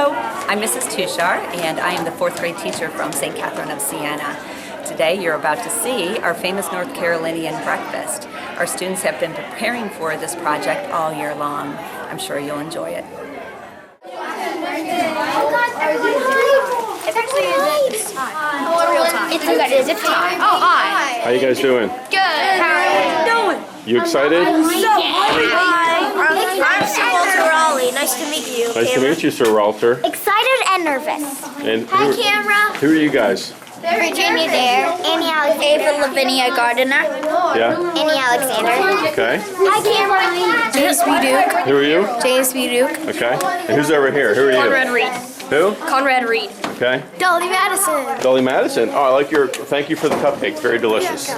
Hello, I'm Mrs. Tushar, and I am the 4th grade teacher from St. Catherine of Siena. Today you're about to see our famous North Carolinian breakfast. Our students have been preparing for this project all year long. I'm sure you'll enjoy it. It's actually it's time. Oh, real time. It's zip time. Oh, hi. How you guys doing? Good. How are you doing? You excited? I'm Sir Walter Raleigh. Nice to meet you. Nice to meet you, Sir Walter. Excited and nervous. And Hi, camera. who are you guys? Virginia Dare. Annie Alexander. Ava Lavinia Gardiner. Yeah? Annie Alexander. Okay. Hi, camera. JSB Duke. Who are you? JSB Duke. Okay. And who's over here? Who are you? Conrad Reed. Who? Conrad Reed. Okay. Dolly Madison. Dolly Madison. Oh, I like your, thank you for the cupcakes. Very delicious.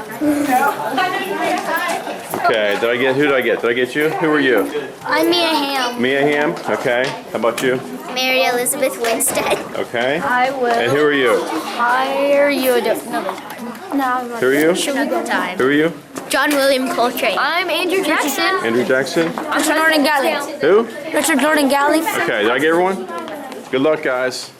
Okay, who did I get? Did I get you? Who are you? I'm Mia Ham. Mia Ham. Okay. How about you? Mary Elizabeth Winstead. Okay. I will. And who are you? Hire you another time. No. Who are you? Another time. Who are you? John William Coltrane. I'm Andrew Jackson. Andrew Jackson. Richard Jordan Galley. Who? Richard Jordan Galley. Okay, did I get everyone? Good luck, guys.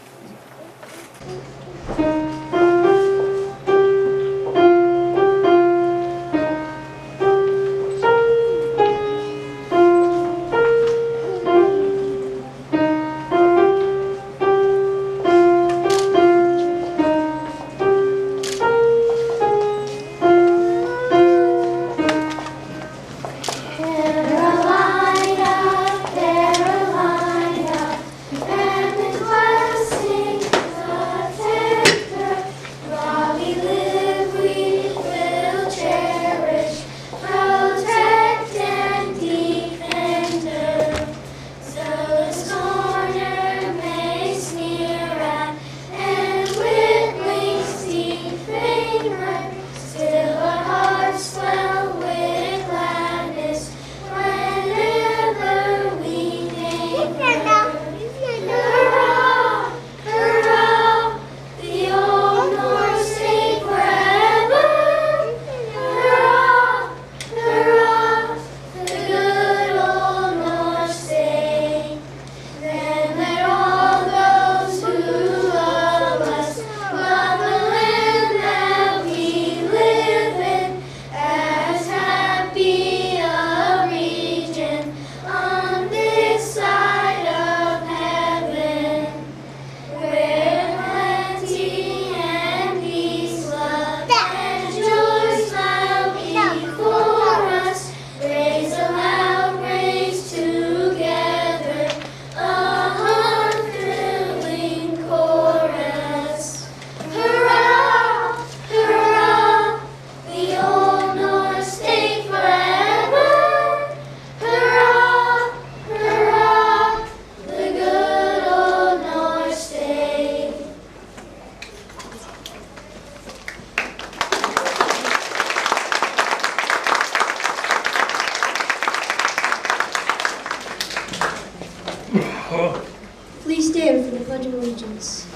Please stand for the Pledge of Allegiance.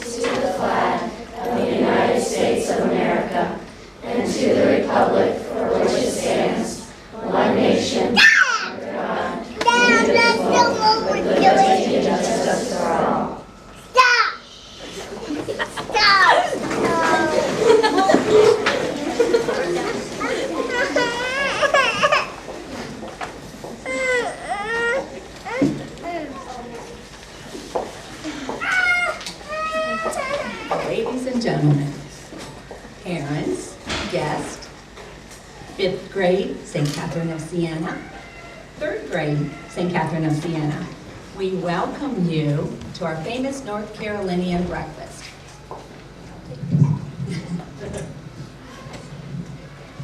To the flag of the United States of America and to the republic for which it stands, one nation, under God, indivisible, with liberty and justice for all. Ladies and gentlemen, parents, guests, 5th grade, St. Catherine of Siena, 3rd grade, St. Catherine of Siena, we welcome you to our famous North Carolinian breakfast.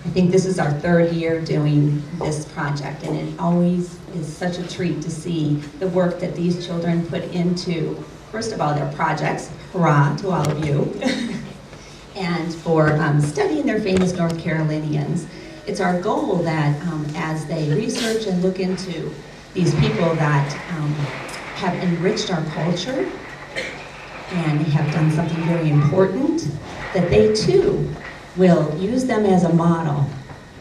I think this is our 3rd year doing this project, and it always is such a treat to see the work that these children put into, first of all, their projects. Hurrah to all of you. And for studying their famous North Carolinians. It's our goal that as they research and look into these people that have enriched our culture and have done something very important, that they too will use them as a model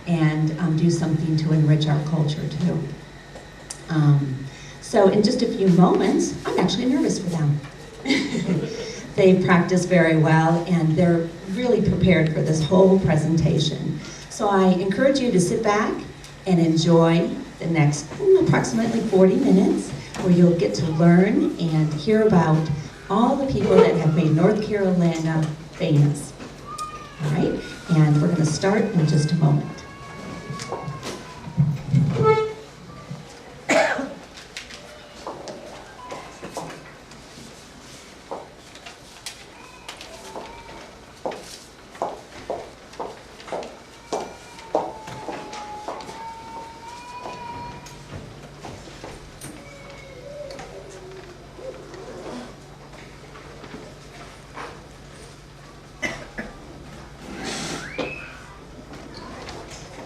and do something to enrich our culture too. So in just a few moments, I'm actually nervous for them. They practice very well, and they're really prepared for this whole presentation. So I encourage you to sit back and enjoy the next approximately 40 minutes, where you'll get to learn and hear about all the people that have made North Carolina famous. All right, and we're going to start in just a moment.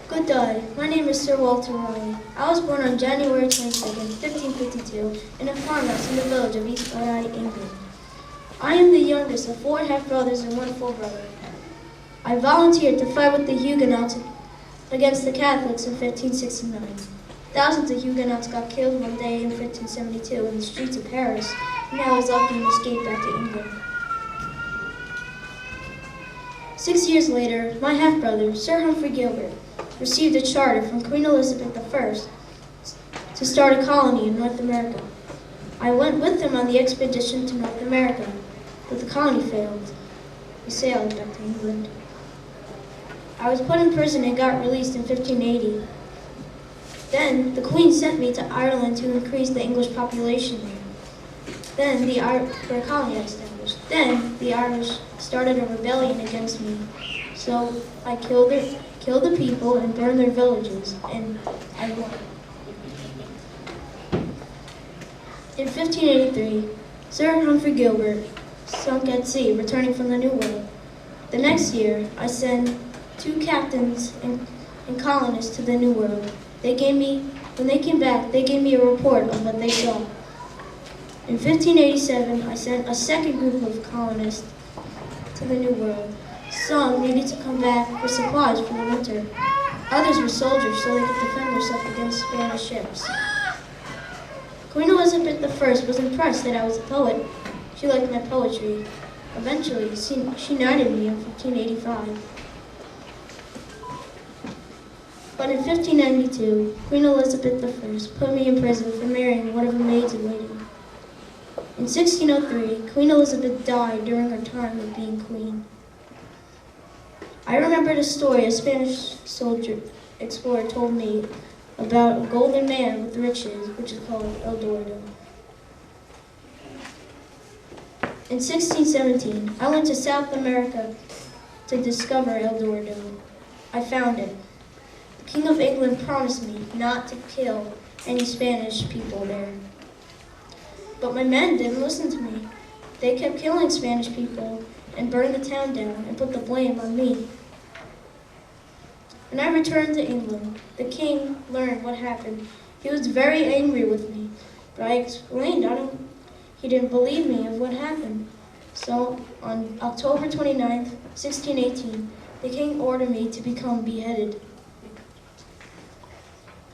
Good day. My name is Sir Walter Raleigh. I was born on January 22nd, 1552, in a farmhouse in the village of East Eye, England. I am the youngest of 4 half-brothers and 1 full brother. I volunteered to fight with the Huguenots against the Catholics in 1569. Thousands of Huguenots got killed one day in 1572 in the streets of Paris, and I was lucky and escaped back to England. 6 years later, my half-brother, Sir Humphrey Gilbert, received a charter from Queen Elizabeth I to start a colony in North America. I went with him on the expedition to North America, but the colony failed. We sailed back to England. I was put in prison and got released in 1580. Then the Queen sent me to Ireland to increase the English population there. Then for a colony established. Then the Irish started a rebellion against me. So I killed the people and burned their villages, and I won. In 1583, Sir Humphrey Gilbert sunk at sea, returning from the New World. The next year, I sent 2 captains and colonists to the New World. When they came back, they gave me a report of what they saw. In 1587, I sent a second group of colonists to the New World. Some needed to come back for supplies for the winter. Others were soldiers so they could defend themselves against Spanish ships. Queen Elizabeth I was impressed that I was a poet. She liked my poetry. Eventually, she knighted me in 1585. But in 1592, Queen Elizabeth I put me in prison for marrying one of her maids-in-waiting. In 1603, Queen Elizabeth died during her time of being queen. I remembered a story a Spanish explorer told me about a golden man with riches, which is called El Dorado. In 1617, I went to South America to discover El Dorado. I found it. The King of England promised me not to kill any Spanish people there. But my men didn't listen to me. They kept killing Spanish people and burned the town down and put the blame on me. When I returned to England, the king learned what happened. He was very angry with me, but I explained he didn't believe me of what happened. So on October 29th, 1618, the king ordered me to become beheaded.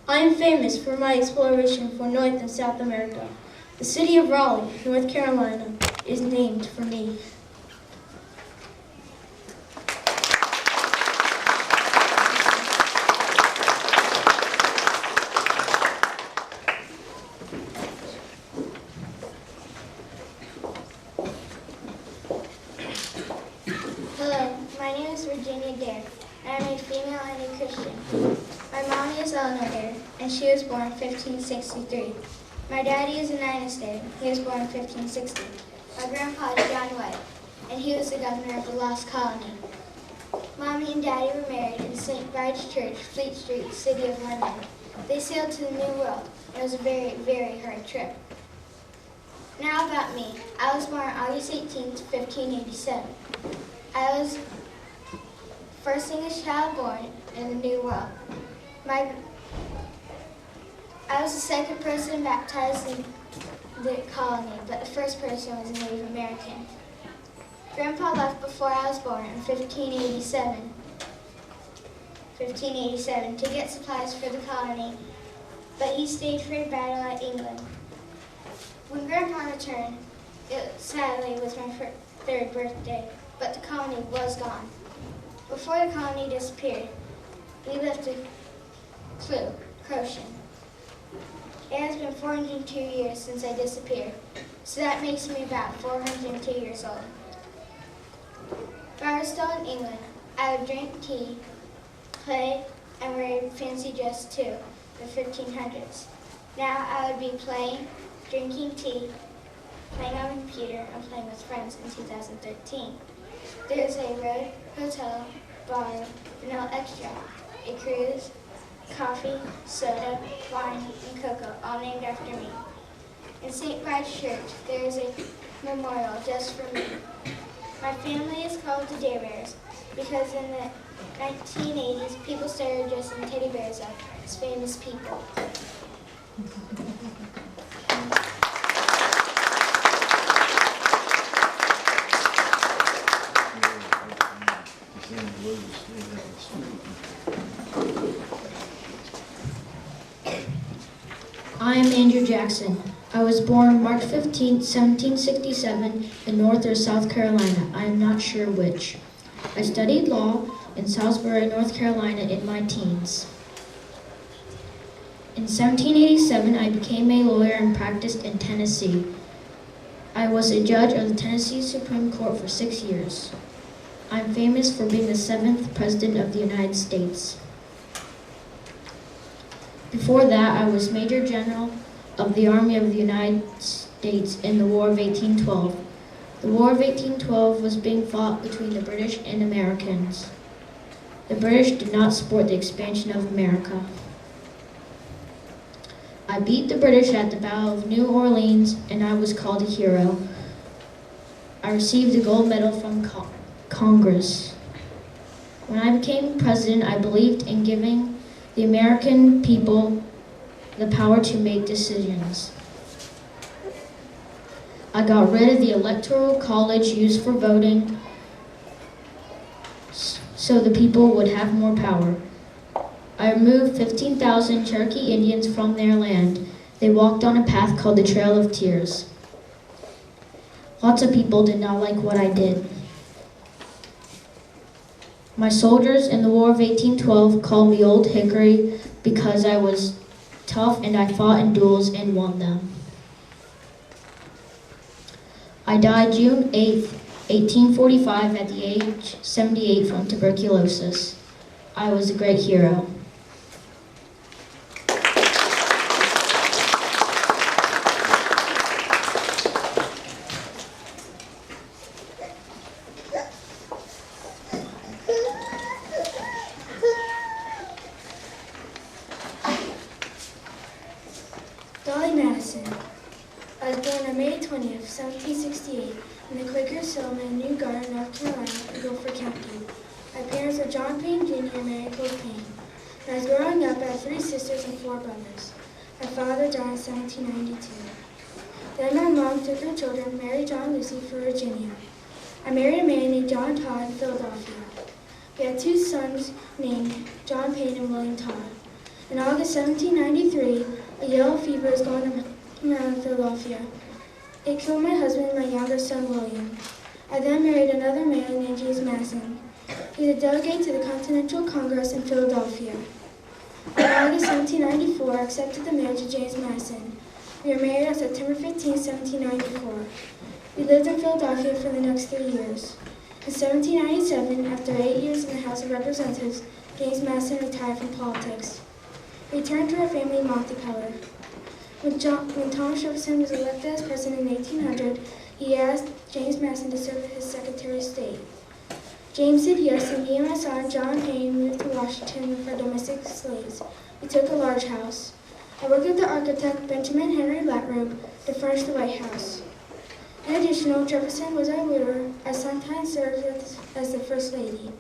I am famous for my exploration for North and South America. The city of Raleigh, North Carolina, is named for me. Hello, my name is Virginia Dare. I am a female and a Christian. My mommy is Eleanor Dare, and she was born in 1563. My daddy is Ananias Dare. He was born in 1560. My grandpa is John White, and he was the governor of the Lost Colony. Mommy and Daddy were married in St. Bride's Church, Fleet Street, City of London. They sailed to the New World. It was a very, very hard trip. Now about me. I was born August 18th, 1587. I was first English child born in the New World. I was the second person baptized in the colony, but the first person was a Native American. Grandpa left before I was born in 1587. 1587, to get supplies for the colony, but he stayed for a battle at England. When Grandpa returned, it sadly was my third birthday, but the colony was gone. Before the colony disappeared, we left a clue, Croatian. It has been 402 years since I disappeared, so that makes me about 402 years old. If I was still in England, I would drink tea, play, and wear a fancy dress too, the 1500s. Now I would be playing, drinking tea, playing on the computer, and playing with friends in 2013. There's a road, hotel, bar, vanilla extra, a cruise, coffee, soda, wine, and cocoa, all named after me. In St. Bride's Church, there is a memorial just for me. My family is called the Day Bears because in the 1980s, people started dressing teddy bears up as famous people. I am Andrew Jackson. I was born March 15, 1767 in North or South Carolina. I am not sure which. I studied law in Salisbury, North Carolina in my teens. In 1787, I became a lawyer and practiced in Tennessee. I was a judge of the Tennessee Supreme Court for 6 years. I'm famous for being the 7th President of the United States. Before that, I was Major General of the Army of the United States in the War of 1812. The War of 1812 was being fought between the British and Americans. The British did not support the expansion of America. I beat the British at the Battle of New Orleans, and I was called a hero. I received a gold medal from Congress. When I became president, I believed in giving the American people the power to make decisions. I got rid of the Electoral College used for voting so the people would have more power. I removed 15,000 Cherokee Indians from their land. They walked on a path called the Trail of Tears. Lots of people did not like what I did. My soldiers in the War of 1812 called me Old Hickory because I was tough and I fought in duels and won them. I died June 8, 1845 at the age 78 from tuberculosis. I was a great hero. I was born on May 20th, 1768, in the Quaker settlement in New Garden, North Carolina, in Guilford County. My parents were John Payne Jr. and Mary Cole Payne. When I was growing up, I had 3 sisters and 4 brothers. My father died in 1792. Then my mom took her children, Mary, John, and Lucy, for Virginia. I married a man named John Todd in Philadelphia. We had 2 sons named John Payne and William Todd. In August 1793, a yellow fever was going around Philadelphia. It killed my husband and my younger son, William. I then married another man named James Madison. He's a delegate to the Continental Congress in Philadelphia. In August 1794, I accepted the marriage of James Madison. We were married on September 15, 1794. We lived in Philadelphia for the next 3 years. In 1797, after 8 years in the House of Representatives, James Madison retired from politics. We returned to our family in Montepeller. When Thomas Jefferson was elected as president in 1800, he asked James Madison to serve as his Secretary of State. James said yes, and me and my son, John Payne, moved to Washington with our domestic slaves. We took a large house. I worked with the architect, Benjamin Henry Latrobe, to furnish the White House. In addition, Jefferson was our widower, and sometimes served as the First Lady.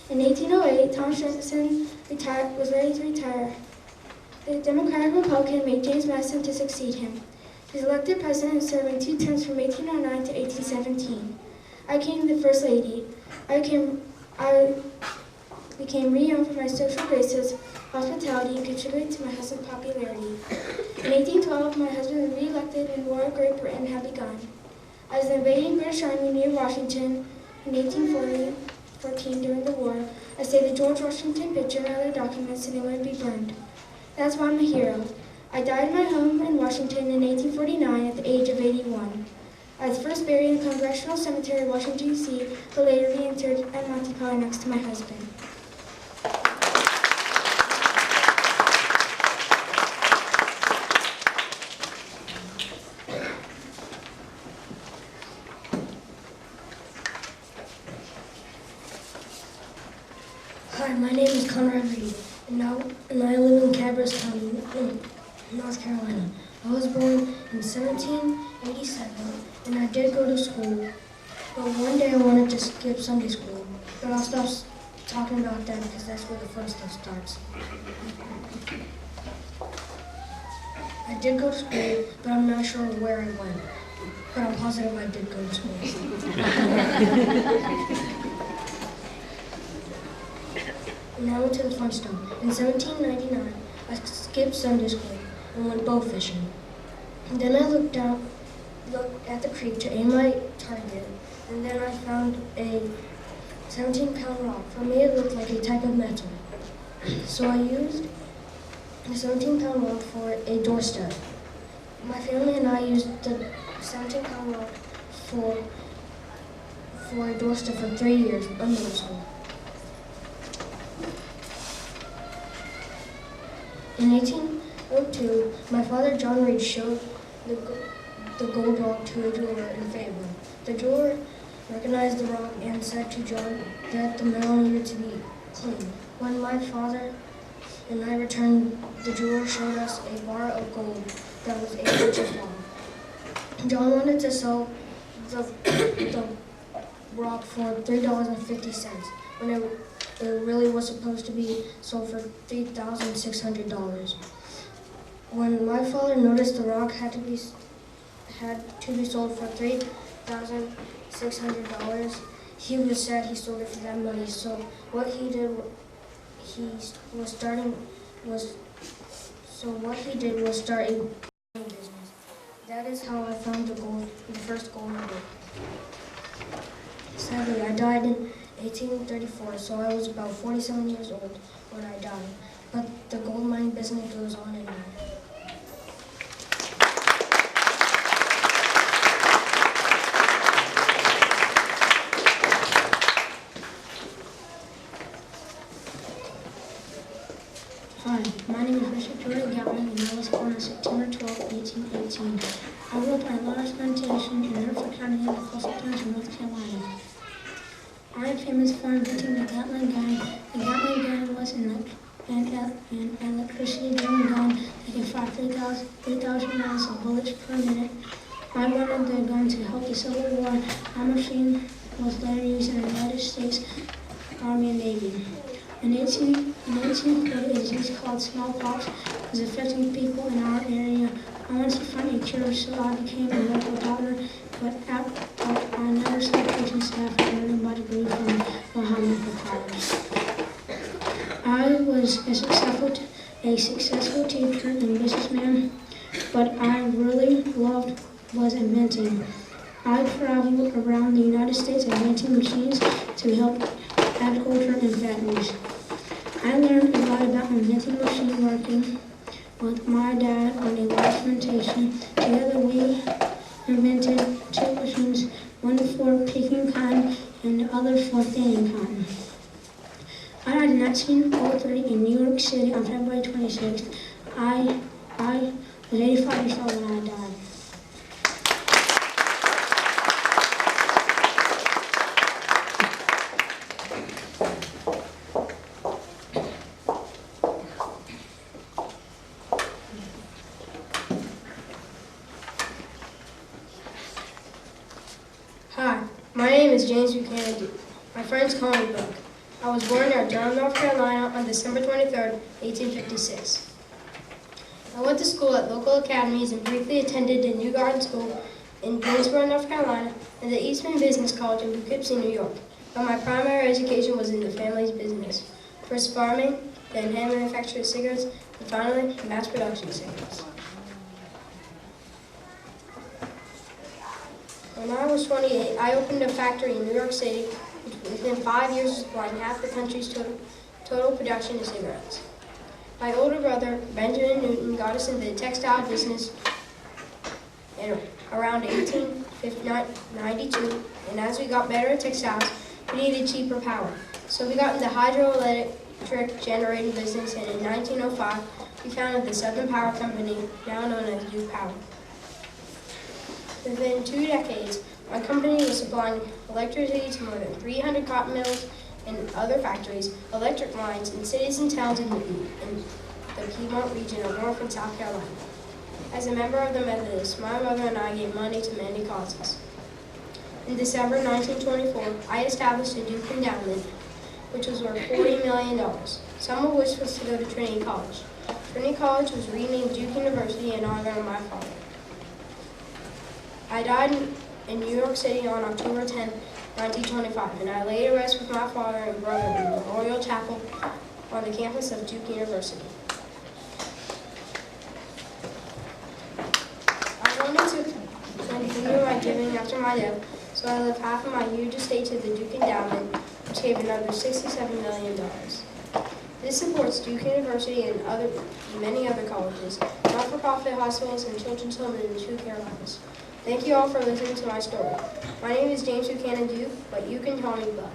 In 1808, Thomas Jefferson was ready to retire. The Democratic Republican made James Madison to succeed him. He was elected president, serving 2 terms from 1809 to 1817. I became the First Lady. I became renowned for my social graces, hospitality, and contributed to my husband's popularity. In 1812, my husband was re-elected and War of Great Britain had begun. I was invading British Army near Washington in 1814 during the war. I saved the George Washington picture and other documents and it would be burned. That's why I'm a hero. I died in my home in Washington in 1849 at the age of 81. I was first buried in the Congressional Cemetery in Washington, D.C., but later reinterred at Monte Carlo next to my husband. Hi, my name is Conrad Reed, and I live in Cabras County, in North Carolina. I was born in 1787, and I did go to school, but one day I wanted to skip Sunday school, but I'll stop talking about that because that's where the fun stuff starts. I did go to school, but I'm not sure where I went, but I'm positive I did go to school. Now to the fun stuff. In 1799, I skipped Sunday school and went bow fishing. And then I looked at the creek to aim my target, and then I found a 17-pound rock. For me, it looked like a type of metal. So I used a 17-pound rock for a doorstep. My family and I used the 17-pound rock for a doorstep for 3 years in middle school. In 1802, my father, John Reed, showed the gold rock to a jeweler in Fayetteville. The jeweler recognized the rock and said to John that the metal needed to be cleaned. When my father and I returned, the jeweler showed us a bar of gold that was 8 inches long. John wanted to sell the rock for $3.50 when it really was supposed to be sold for $3,600. When my father noticed the rock had to be sold for $3,600, he was sad he sold it for that money. So what he did was start a business. That is how I found the first gold nugget. Sadly, I died in 1834, so I was about 47 years old when I died. But the gold mining business goes on and on. Hi, my name is Richard Jordan Gatling, and I was born on September 12, 1818. I grew up on a large plantation in Hertford County in the coastal towns of North Carolina. I am famous for inventing the Gatling gun. The Gatling gun was an electricity-driven gun that can fire 3,000 rounds of bullets per minute. I wanted the gun to help the Civil War. Our machine was later used in the United States Army and Navy. In 1840, a disease called smallpox was affecting people in our area. I wanted to find a cure, so I became a local doctor, but I never saw teaching staff or learning my degree from Muhammad College. I was a successful teacher and businessman, but I really loved was inventing. I traveled around the United States inventing machines to help agriculture and factories. I learned a lot about inventing machine working with my dad on a large plantation. Together we invented 2 machines, one for picking cotton and the other for thinning cotton. I died in 1903 in New York City on February 26th. I was 85 years old when I died. Hi, my name is James Buchanan. My friends call me Buck. I was born at Durham, North Carolina on December 23rd, 1856. I went to school at local academies and briefly attended the New Garden School in Greensboro, North Carolina, and the Eastman Business College in Poughkeepsie, New York. But my primary education was in the family's business. First farming, then hand manufactured cigarettes, and finally mass production cigarettes. When I was 28, I opened a factory in New York City, which within 5 years was supplying half the country's total production of cigarettes. My older brother, Benjamin Newton, got us into the textile business in around 1892, and as we got better at textiles, we needed cheaper power. So we got into hydroelectric generating business, and in 1905, we founded the Southern Power Company, now known as Duke Power. Within 2 decades, my company was supplying electricity to more than 300 cotton mills and other factories, electric lines in cities and towns in the Piedmont region of North and South Carolina. As a member of the Methodists, my mother and I gave money to many causes. In December 1924, I established a Duke Endowment, which was worth $40 million, some of which was to go to Trinity College. Trinity College was renamed Duke University in honor of my father. I died in New York City on October 10, 1925, and I laid to rest with my father and brother in the Memorial Chapel on the campus of Duke University. I wanted to continue my giving after my death, so I left half of my huge estate to the Duke Endowment, which gave another $67 million. This supports Duke University and many other colleges, not-for-profit hospitals, and children's homes in the 2 Carolinas. Thank you all for listening to my story. My name is James Buchanan Duke, but you can call me Buck.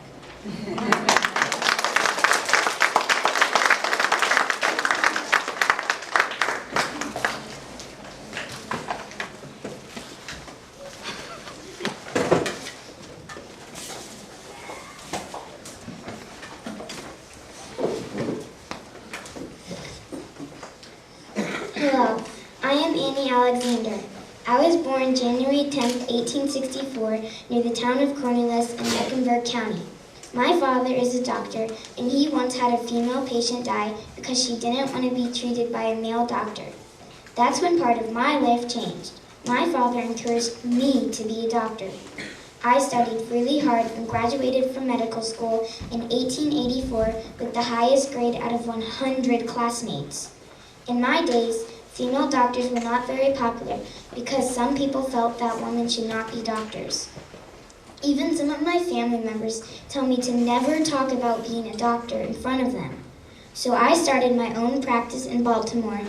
Hello, I am Annie Alexander. I was born January 10, 1864, near the town of Cornelius in Mecklenburg County. My father is a doctor, and he once had a female patient die because she didn't want to be treated by a male doctor. That's when part of my life changed. My father encouraged me to be a doctor. I studied really hard and graduated from medical school in 1884 with the highest grade out of 100 classmates. In my days, female doctors were not very popular because some people felt that women should not be doctors. Even some of my family members tell me to never talk about being a doctor in front of them. So I started my own practice in Baltimore.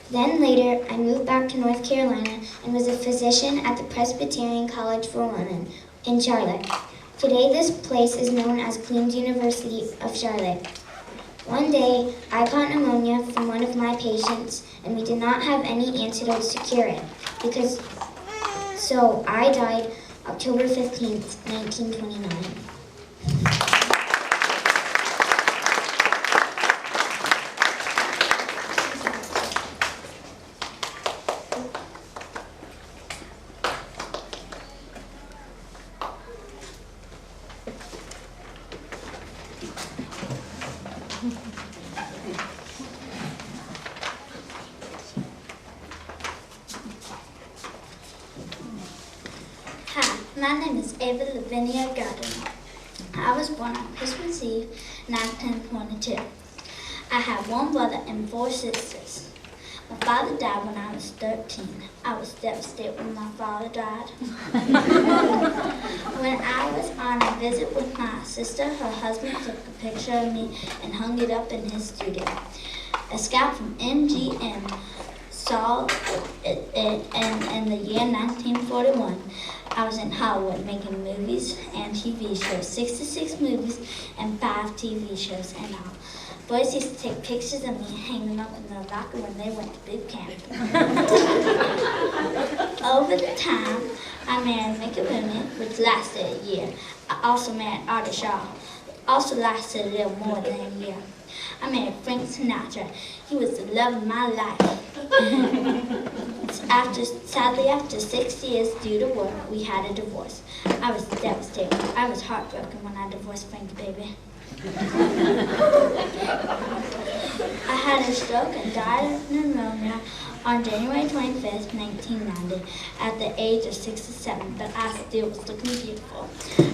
Then later, I moved back to North Carolina and was a physician at the Presbyterian College for Women in Charlotte. Today, this place is known as Queen's University of Charlotte. One day, I caught pneumonia from one of my patients, and we did not have any antidotes to cure it. So I died October 15th, 1929. Hi, my name is Ava Lavinia Gardner. I was born on Christmas Eve, 1922. I have one brother and 4 sisters. My father died when I was 13. I was devastated when my father died. When I was on a visit with my sister, her husband took a picture of me and hung it up in his studio. A scout from MGM saw it in the year 1941. I was in Hollywood making movies and TV shows, 66 movies and 5 TV shows and all. Boys used to take pictures of me hanging up in their locker when they went to boot camp. Over the time, I married Mickey Rooney, which lasted a year. I also married Artie Shaw, also lasted a little more than a year. I married Frank Sinatra. He was the love of my life. Sadly, after 6 years due to work, we had a divorce. I was devastated. I was heartbroken when I divorced Frank's baby. I had a stroke and died of pneumonia on January 25th, 1990, at the age of 67, but I still was looking beautiful.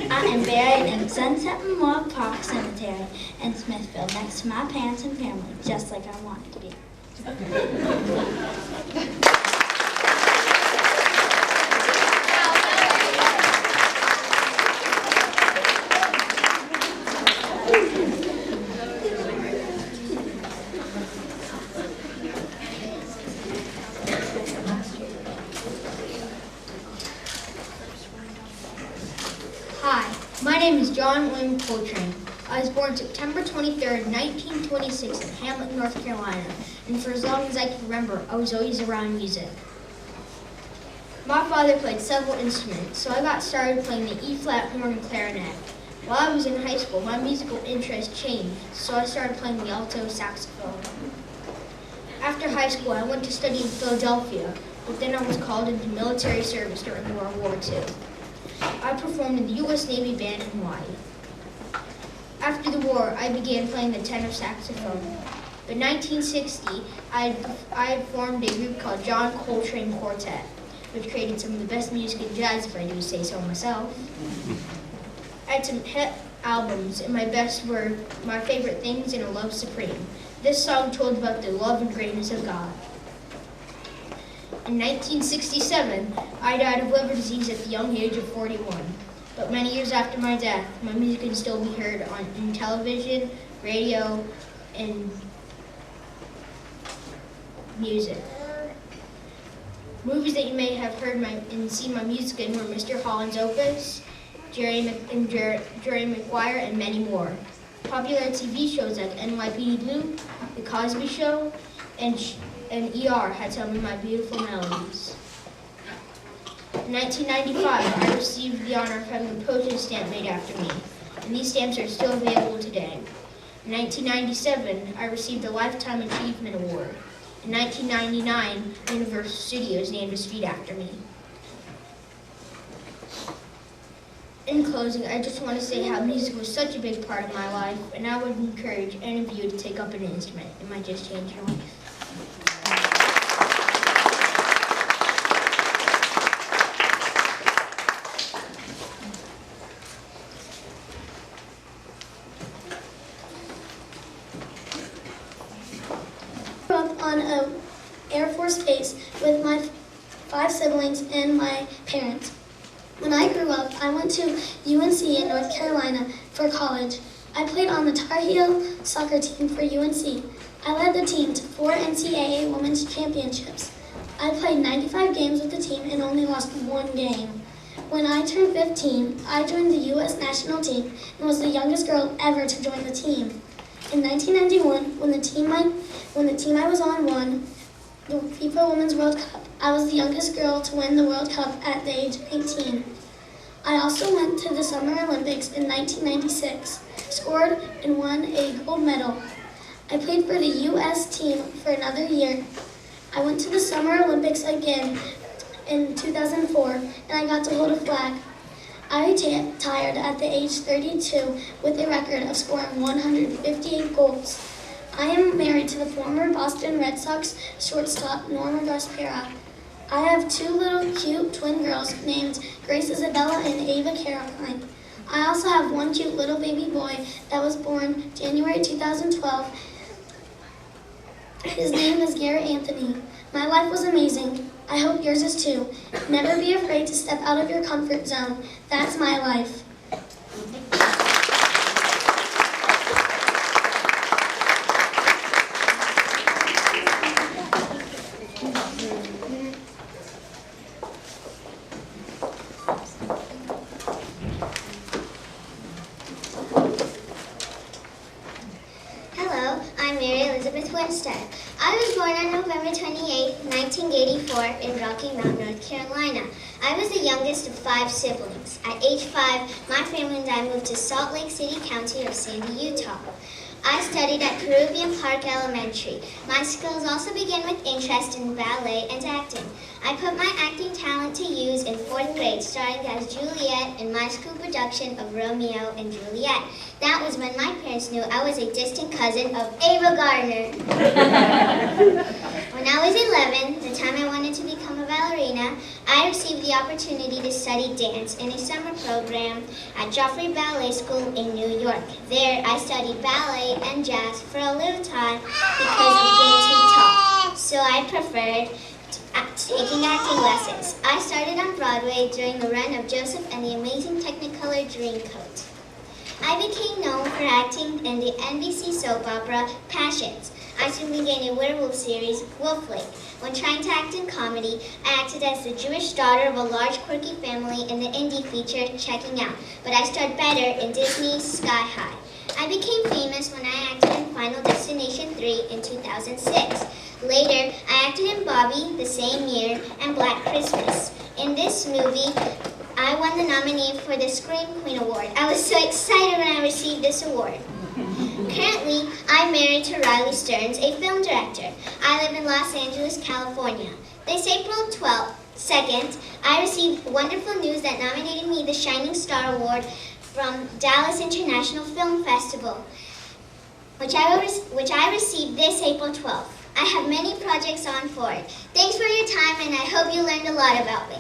I am buried in Sunset Memorial Park Cemetery. Cemetery in Smithfield next to my parents and family, just like I wanted to be. Hi, my name is John William Coltrane. I was born September 23rd, 1926 in Hamlet, North Carolina, and for as long as I can remember, I was always around music. My father played several instruments, so I got started playing the E-flat horn and clarinet. While I was in high school, my musical interest changed, so I started playing the alto saxophone. After high school, I went to study in Philadelphia, but then I was called into military service during World War II. I performed in the U.S. Navy Band in Hawaii. After the war, I began playing the tenor saxophone. In 1960, I formed a group called John Coltrane Quartet, which created some of the best music in jazz, if I do say so myself. I had some hit albums, and my best were My Favorite Things and A Love Supreme. This song told about the love and greatness of God. In 1967, I died of liver disease at the young age of 41. But many years after my death, my music can still be heard in television, radio, and music. Movies that you may have heard and seen my music in were Mr. Holland's Opus, Jerry Maguire, and many more. Popular TV shows like NYPD Blue, The Cosby Show, and ER had some of my beautiful melodies. In 1995, I received the honor of having a postage stamp made after me, and these stamps are still available today. In 1997, I received the Lifetime Achievement Award. In 1999, Universal Studios named a street after me. In closing, I just want to say how music was such a big part of my life, and I would encourage any of you to take up an instrument. It might just change your life. On an Air Force base with my 5 siblings and my parents. When I grew up, I went to UNC in North Carolina for college. I played on the Tar Heel soccer team for UNC. I led the team to 4 NCAA Women's Championships. I played 95 games with the team and only lost 1 game. When I turned 15, I joined the U.S. national team and was the youngest girl ever to join the team. In 1991, when the team I was on won the FIFA Women's World Cup, I was the youngest girl to win the World Cup at the age of 18. I also went to the Summer Olympics in 1996, scored and won a gold medal. I played for the U.S. team for another year. I went to the Summer Olympics again in 2004, and I got to hold a flag. I retired at the age 32 with a record of scoring 158 goals. I am married to the former Boston Red Sox shortstop Norma Gaspera. I have 2 little cute twin girls named Grace Isabella and Ava Caroline. I also have 1 cute little baby boy that was born January 2012. His name is Garrett Anthony. My life was amazing. I hope yours is too. Never be afraid to step out of your comfort zone. That's my life. Hello, I'm Mary Elizabeth Winstead. I was born on November 28, 1984 in Rocky Mount, North Carolina. I was the youngest of 5 siblings. At age 5, my family and I moved to Salt Lake City County of Sandy, Utah. I studied at Peruvian Park Elementary. My skills also began with interest in ballet and acting. I put my acting talent to use in 4th grade, starring as Juliet in my school production of Romeo and Juliet. That was when my parents knew I was a distant cousin of Ava Gardner. When I was 11, the time I wanted to become a ballerina, I received the opportunity to study dance in a my summer program at Joffrey Ballet School in New York. There, I studied ballet and jazz for a little time because of being too tall, so I preferred taking acting lessons. I started on Broadway during the run of Joseph and the Amazing Technicolor Dreamcoat. I became known for acting in the NBC soap opera Passions. I soon began a werewolf series, Wolf Lake. When trying to act in comedy, I acted as the Jewish daughter of a large quirky family in the indie feature Checking Out, but I starred better in Disney's Sky High. I became famous when I acted in Final Destination 3 in 2006. Later, I acted in Bobby the same year and Black Christmas. In this movie, I won the nominee for the Scream Queen Award. I was so excited when I received this award. Currently, I'm married to Riley Stearns, a film director. I live in Los Angeles, California. This April 2nd, I received wonderful news that nominated me the Shining Star Award from Dallas International Film Festival, which I received this April 12th. I have many projects on for it. Thanks for your time, and I hope you learned a lot about me.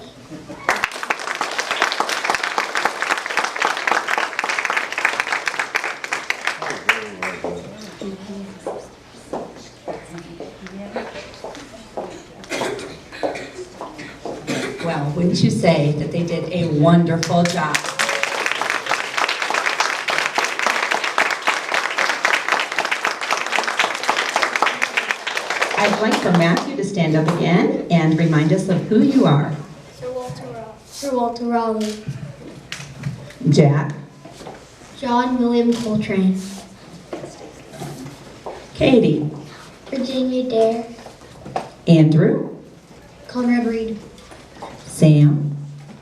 Well, wouldn't you say that they did a wonderful job? I'd like for Matthew to stand up again and remind us of who you are. Sir Walter Raleigh. Jack, John William Coltrane. Katie, Virginia Dare. Andrew, Conrad Reed. Sam,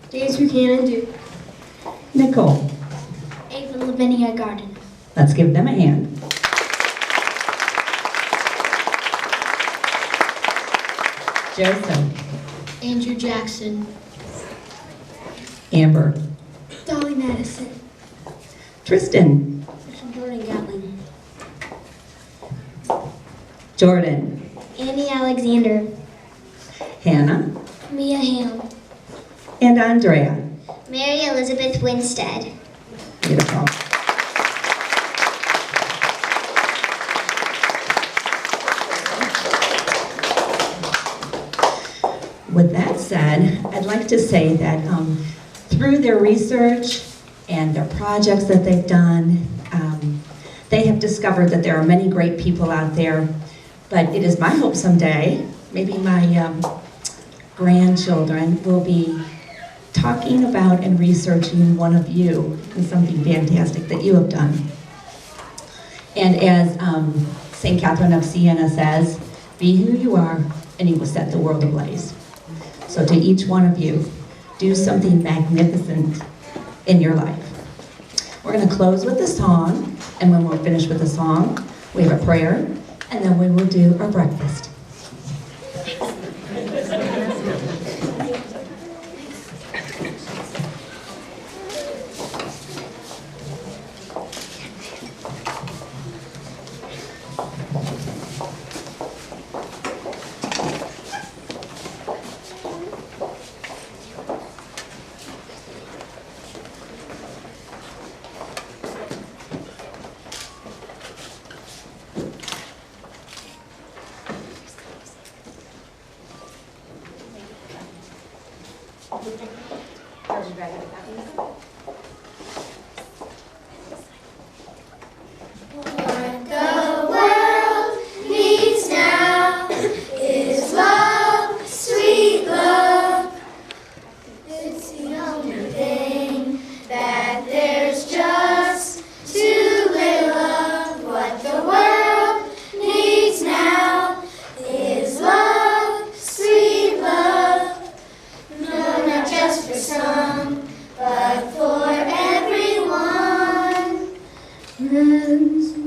James Buchanan Duke. Nicole. Ava Lavinia Garden. Let's give them a hand. Joseph, Andrew Jackson. Amber, Dolly Madison. Tristan, Jordan Gatling. Jordan, Annie Alexander. Hannah, Mia Ham. and Andrea. Mary Elizabeth Winstead. Beautiful. With that said, I'd like to say that through their research and their projects that they've done, they have discovered that there are many great people out there, but it is my hope someday, maybe my grandchildren will be talking about and researching one of you and something fantastic that you have done. And as St. Catherine of Siena says, be who you are and you will set the world ablaze. So to each one of you, do something magnificent in your life. We're going to close with a song, and when we're finished with the song, we have a prayer, and then we will do our breakfast.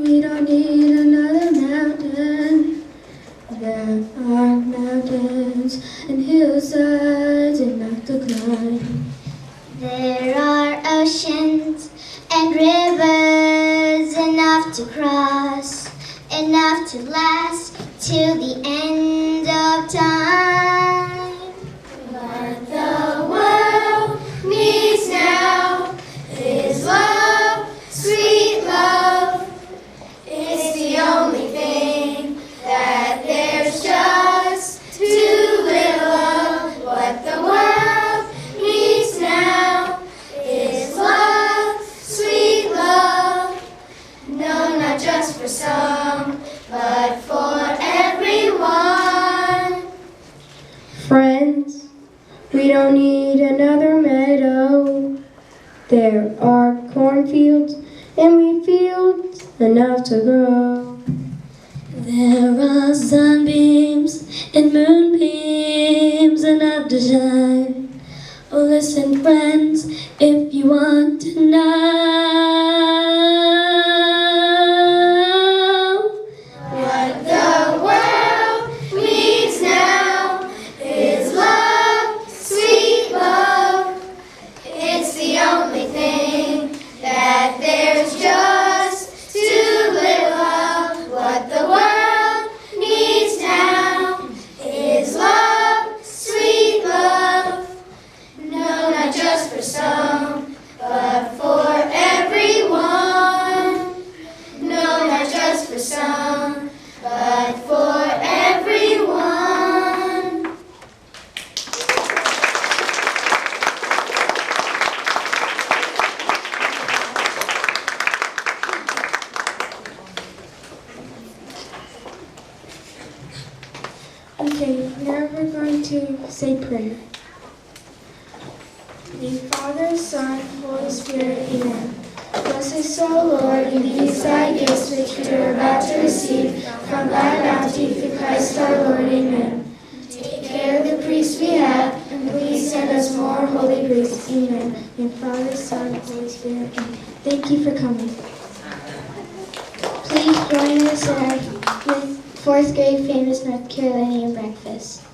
We don't need another mountain. There are mountains and hillsides enough to climb. There are oceans and rivers enough to cross, enough to last till the end of time. What the world needs now for some, but for everyone. Friends, we don't need another meadow. There are cornfields and wheat fields enough to grow. There are sunbeams and moonbeams enough to shine. Oh, listen, friends, if you want to know What the world needs now is love, sweet love. It's the only thing that there's just too little of. What the world needs now is love, sweet love. No, not just for some, but for everyone. No, not just for some, but for everyone. Okay, now we're going to say prayer. The Father, Son, Holy Spirit, Amen. Bless us, O Lord, in these thy gifts which we are about to receive from thy bounty through Christ our Lord, Amen. Take care of the priests we have, and please send us more holy priests, Amen. In Father, Son, Holy Spirit, Amen. Thank you for coming. Please join us in our 4th grade famous North Carolinian breakfast.